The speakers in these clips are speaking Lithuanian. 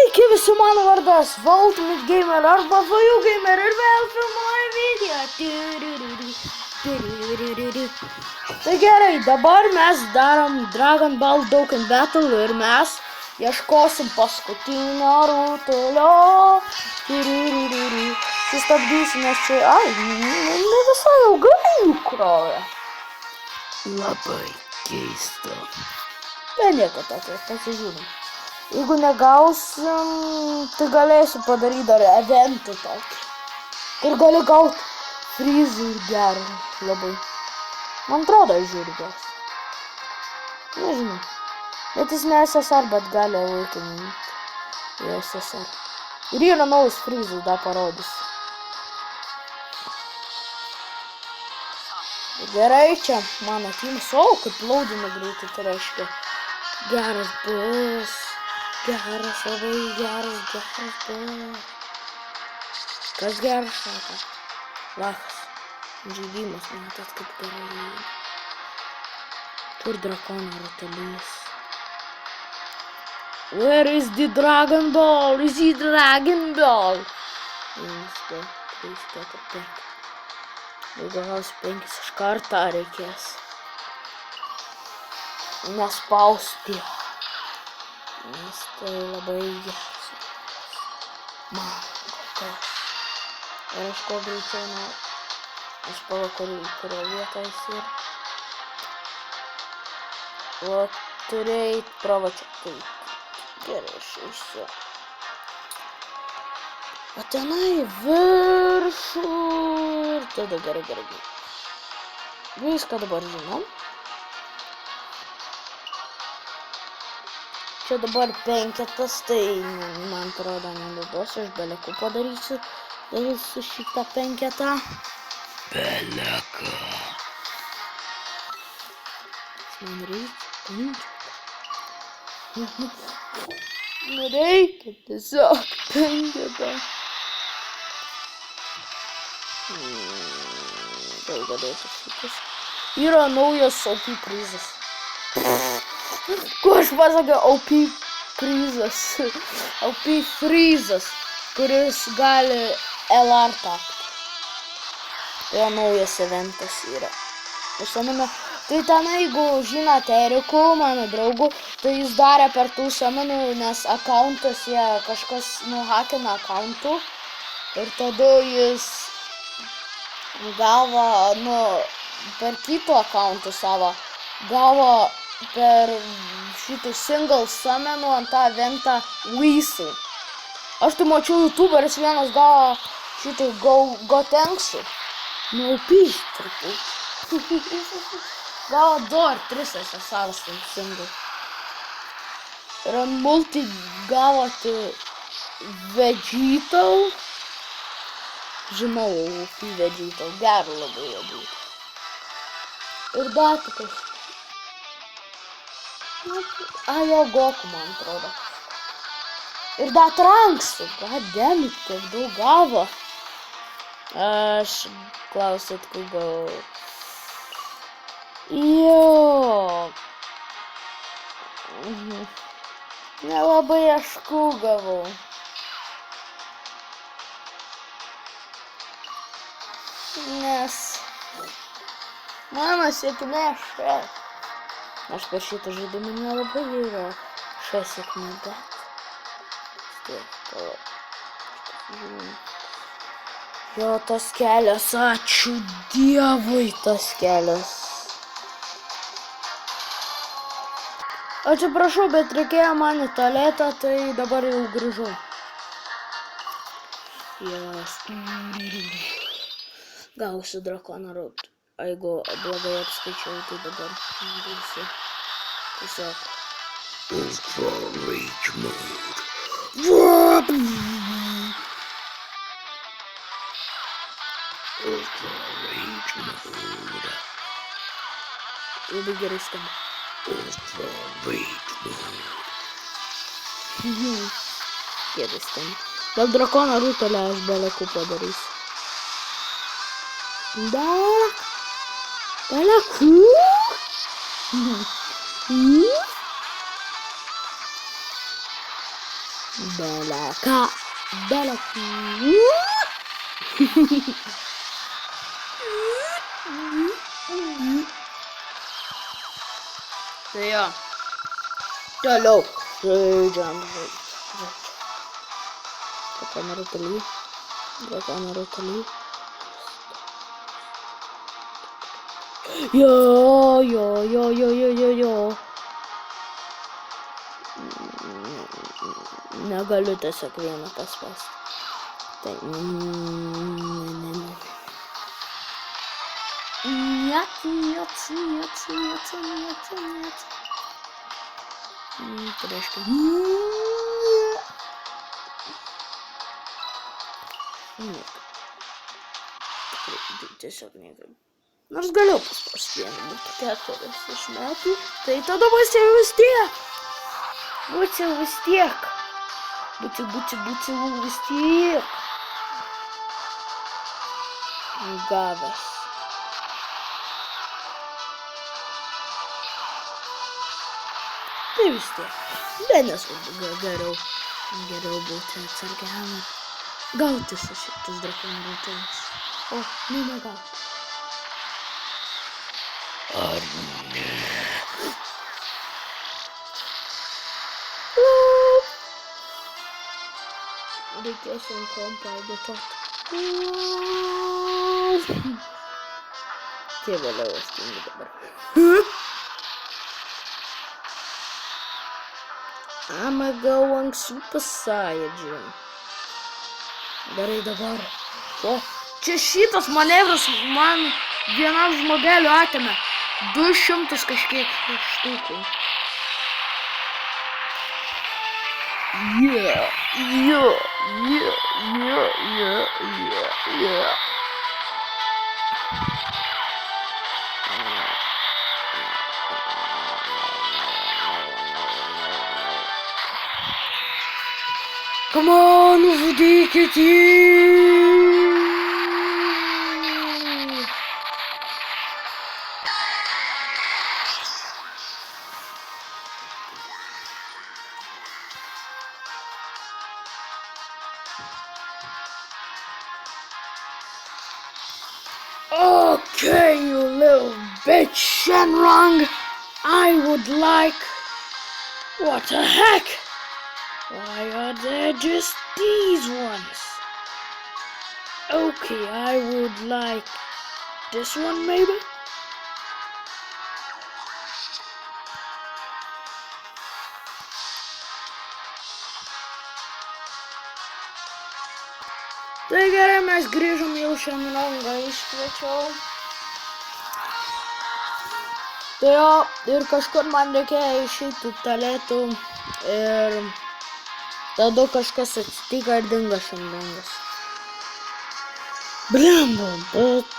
Sveiki visi, mano vardas Ultimate Gamer arba Vaju Gamer ir vėl filmuoju video. Tai gerai, dabar mes darom Dragon Ball Dokkan Battle ir mes ieškosim paskutinio rutulio. Sustabdysim, nes čia, ne visai ilgai nukrovė. Labai keista. Tai nieko tokio, pasižiūrim. Jeigu negausim, tai galėsiu padaryti dar eventą tokį, kur gali gauti frizų ir gerų labai. Man atrodo, žiūri geras. Nežinau. Bet jis ne SSR, bet gali laikinti į SSR. Ir yra naujas frizas, dar parodys. Gerai, čia mano teamas, kaip laudina greitai, tai reiškia geras bus. Geras, labai geras bus. Kas geras sako? Lachas. Žaidimas, matot, kaip gerai. Kur drakono rutulys? Where is the Dragon Ball? Is the Dragon Ball? 1, 2, 3, 4, 5. Jeigu gaus 5 iš karto reikės. Nespausti. Nes tai labai geras. Man, kokios. Ir aš kuo greičiau noriu. Aš kurio vietą jis yra. O turėjai pravačią. Tai gerai, aš eisiu. O tenai viršų. Ir tada gerai. Viską dabar žinom. Čia dabar 5, tai man atrodo neliudos, aš beleku padarysiu su šitą 5. Beleka. Man reikia 5. Reikia tiesiog 5. Gal galėtų šitas. Yra naujas OP prizas. Ko aš pasakiau OP prizas? OP frizas, kuris gali LR tapti. Tai naujas eventas yra. Aš saminu, tai tenai, jeigu žinote Eriku, mano draugų, tai jis darė per tų saminų, nes akauntas, jie kažkas nuhakina akauntų. Ir tada jis gavo, per kitų akauntų savo, gavo per šitų single sumenų ant tą eventą Weasel. Aš tai mačiau youtuberis vienas gavo šitų Gotenksų. Naupys truputį. Gavo 2 ar 3 SSRs tam single. Ir ant multi gavote Vegetal. Žinau, Vegetal. Gerai labai jo būtų. Ir dar tokias. Jo Goku, man atrodo. Ir dar Tranksų. Goddammit, kiek daug gavo. Aš klausit, kur gavau. Jo. Nelabai aš kur gavau. Nes mano sėkmė šia. Aš per šitą žaidimą nelabai yra šia sėkmė, bet jo, tas kelias, ačiū Dievui, tas kelias. Atsiprašau, bet reikėjo man į tualetą, tai dabar jau grįžau. Yes. Gausiu drakoną rūt. Jeigu blogai apskaičiau, tai dabar būsiu tiesiog. Ultra Rage Mode. Ultra Rage Mode. Labai gerai skamba. Ultra Rage Mode. Gerai skamba. Dėl drakono rutulio aš beleku padarysiu. Beleku? Beleka. Beleka. Tai jo. Toliau. Žaidžiam. Drakono rutulį. Drakono rutulį. Jo. Negaliu tiesiog vieną paspęsti. Tai ne. Нет. Tai reiškia. Nieko. Tiesiog nieko. Nors galiu paspausti vieną, būtų 4 iš metų. Tai tada būčiau vis tiek. Būčiau vis tiek. Gavęs. Tai vis tiek. Bet nesvarbu, geriau būti atsargiam ir gauti su šitas drakonų rutulys. O, negauti. Ar ne? Reikės ant kompą edituoti. Tie vėliau aš tingiu dabar. I'ma go ant Super Saiyajin. Gerai dabar. O, čia šitas manevras man vienam žmogeliu atėmė 200 kažkiek štukų. Yeah. Come on, žudykit jį! Okay, you little bitch, Shenrong. I would like... What the heck? Why are there just these ones? Okay, I would like this one maybe? Tai gerai, mes grįžom jau Shenrongą iškviečiau. Tai jo, ir kažkur man reikėjo išeiti tualetų ir tada kažkas atsitiko ir dingo Shenrongas. Blemba, bet...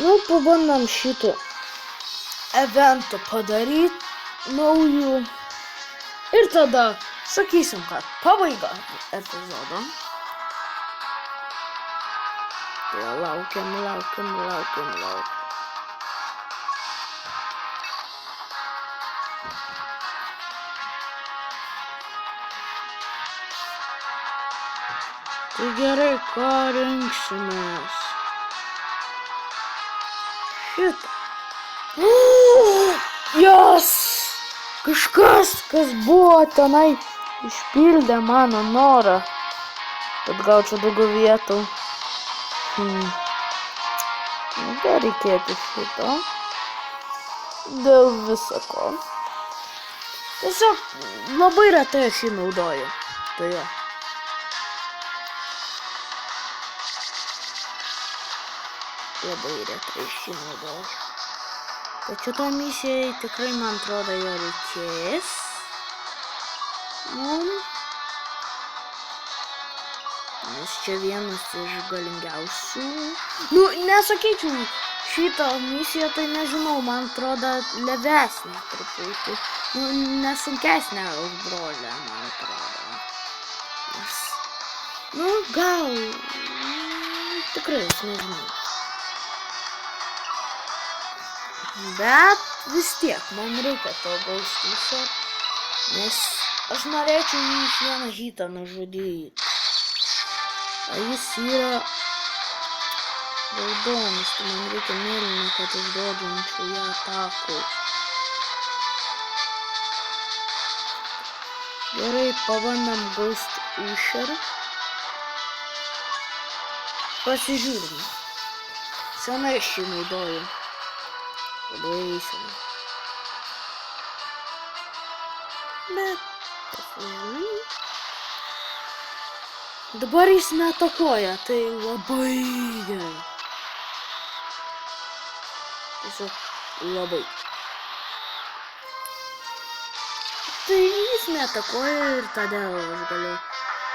Nu, pabandom šito eventą padaryti naujų. Ir tada sakysim, kad pabaiga epizodo. Tai laukiam. Tai gerai, ką rinksimės? Šitą. Jos! Kažkas, kas buvo tenai, išpildė mano norą, kad gaučiau daugiau vietų. Dar reikėtų šito. Dėl visako. Tiesiog labai retai aš jį naudoju. Tai jo. Labai retai šį naudoju. Tačiau to misijai tikrai, man atrodo, jo reikės. Nes čia vienas iš galingiausių. Nu, nesakyčiau, šitą misiją, tai nežinau, man atrodo, levesnė truputį. Nu, nesunkesnė už brolę, man atrodo. Nes, nu, gal, tikrai, aš nežinau. Bet vis tiek, man reikia to Ghost T-shirt, nes Aš norėčiau jį iš vieną hitą nužudyti. O jis yra raudonis, tai man reikia mėlyną, kad išduodančiau ją atakų. Gerai, pabandam Ghost Usher. Pasižiūrim. Senai šį naudoju. Labai senai. Bet pasižiūrim. Dabar jis neatakuoja, tai labai gerai. Tiesiog labai. Tai jis neatakuoja ir todėl aš galiu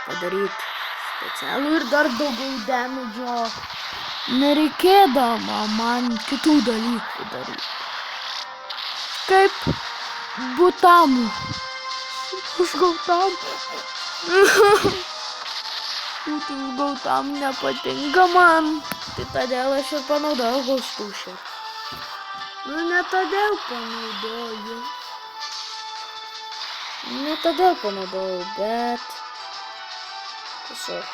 padaryti specialų ir dar daugiau damage. Nereikėdama man kitų dalykų daryti. Kaip butamų. Užgautam. Būtų užgautam nepatinka man. Tai todėl aš ir panaudojau Ghost Usher. Nu ne todėl panaudojau. Ne todėl panaudojau, bet tiesiog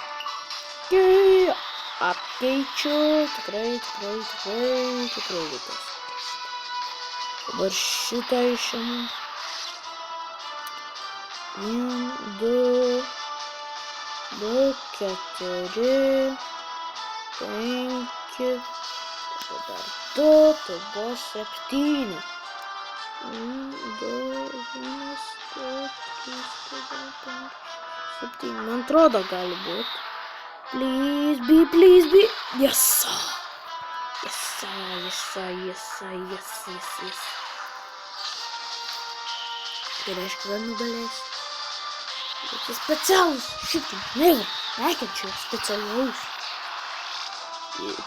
apkeičiu, tikrai reikės. Dabar šitą išimu. 1, 2, 4, 5, dar 2, tai buvo 7. 1, 2, 1, 2, 3, 4, 5, 7. Man atrodo, gali būti. Please be. Yes. Tai reiškia, kad nugalės. Tai specialus. Šitai, nekenčiu specialaus.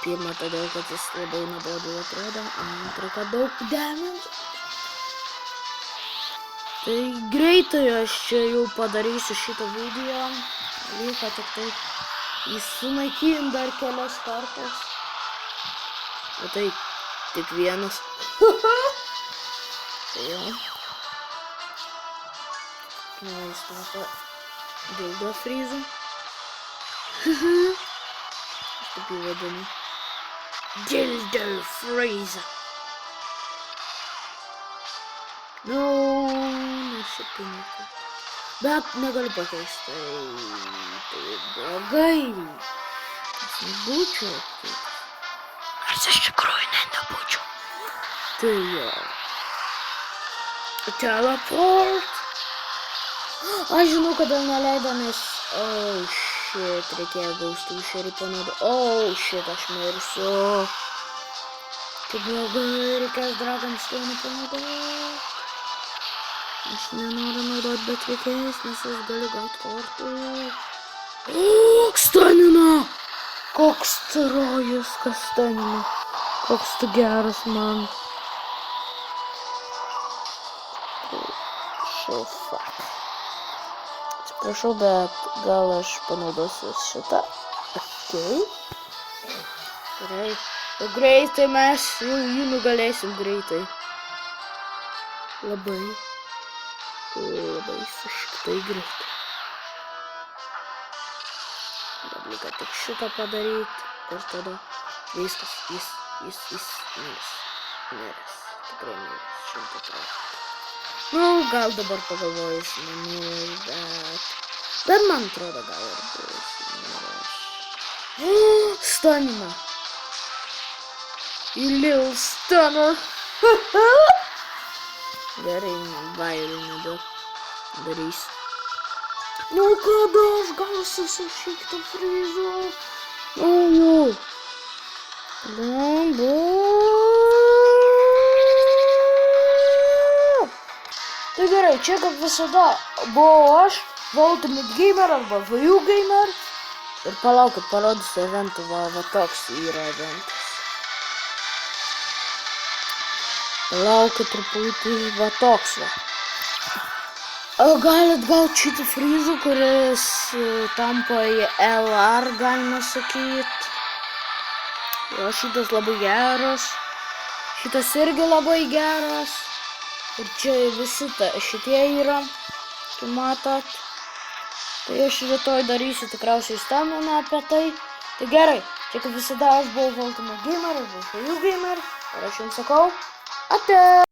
Pirma, todėl, kad jis labai nuobodu atrodo. Antra, kad daug damage. Tai greitai aš čia jau padarysiu šitą video. Lieka tik taip jis sunaikin dar kelias kartas. O tai tik vienas. Tai jo. Nu, jis tapo Dildo Freezu. Aš taip jį vadinu. Dildo Freezu. Nu, nesipinėti. Bet negaliu pakeisti. Tai blogai. Aš nebūčiau. Aš iš tikrųjų nebūčiau. Tai jo. Teleport. Aš žinau, kodėl neleido, nes... Oh, shit. Reikėjo Ghost Usherį panaudoti. Oh, shit, aš mirsiu. Kaip blogai, reikės Dragon Stone panaudoti. Aš nenoriu naudoti, bet reikės, nes aš galiu gauti kortų. Stanina! Koks tu rojus, kas Stanina? Koks tu geras man. Fuck. Atsiprašau, bet gal aš panaudosiu šitą. Okay. Gerai. Greitai mes jį nugalėsim greitai. Labai sušiktai greitai. Dabar reikia tik šitą padaryti ir tada viskas, jis miręs, tikrai miręs, 100%. Nu, gal dabar pagalvojus nemiręs, bet man atrodo gal ir bus miręs. Stanina. Lil Stunner. Gerai, bairių nebedarys. Nu, kada aš gausiu su šitą Freezu? Nu. Tai gerai, čia kaip visada buvau aš, Ultimate Gamer arba VU Gamer. Ir palaukit, parodysiu eventų, va toks yra eventas. Palaukit truputį, va toks va. Galit gauti šitą Freezą, kuris tampa į LR, galima sakyti. Jo, šitas labai geras. Šitas irgi labai geras. Ir čia visi šitie yra. kaip matot. Tai aš rytoj darysiu tikriausiai staminą apie tai. Tai gerai, čia kaip visada aš buvau Ultimate Gamer, aš buvau Fajų Gamer. Ir aš jums sakau, ate!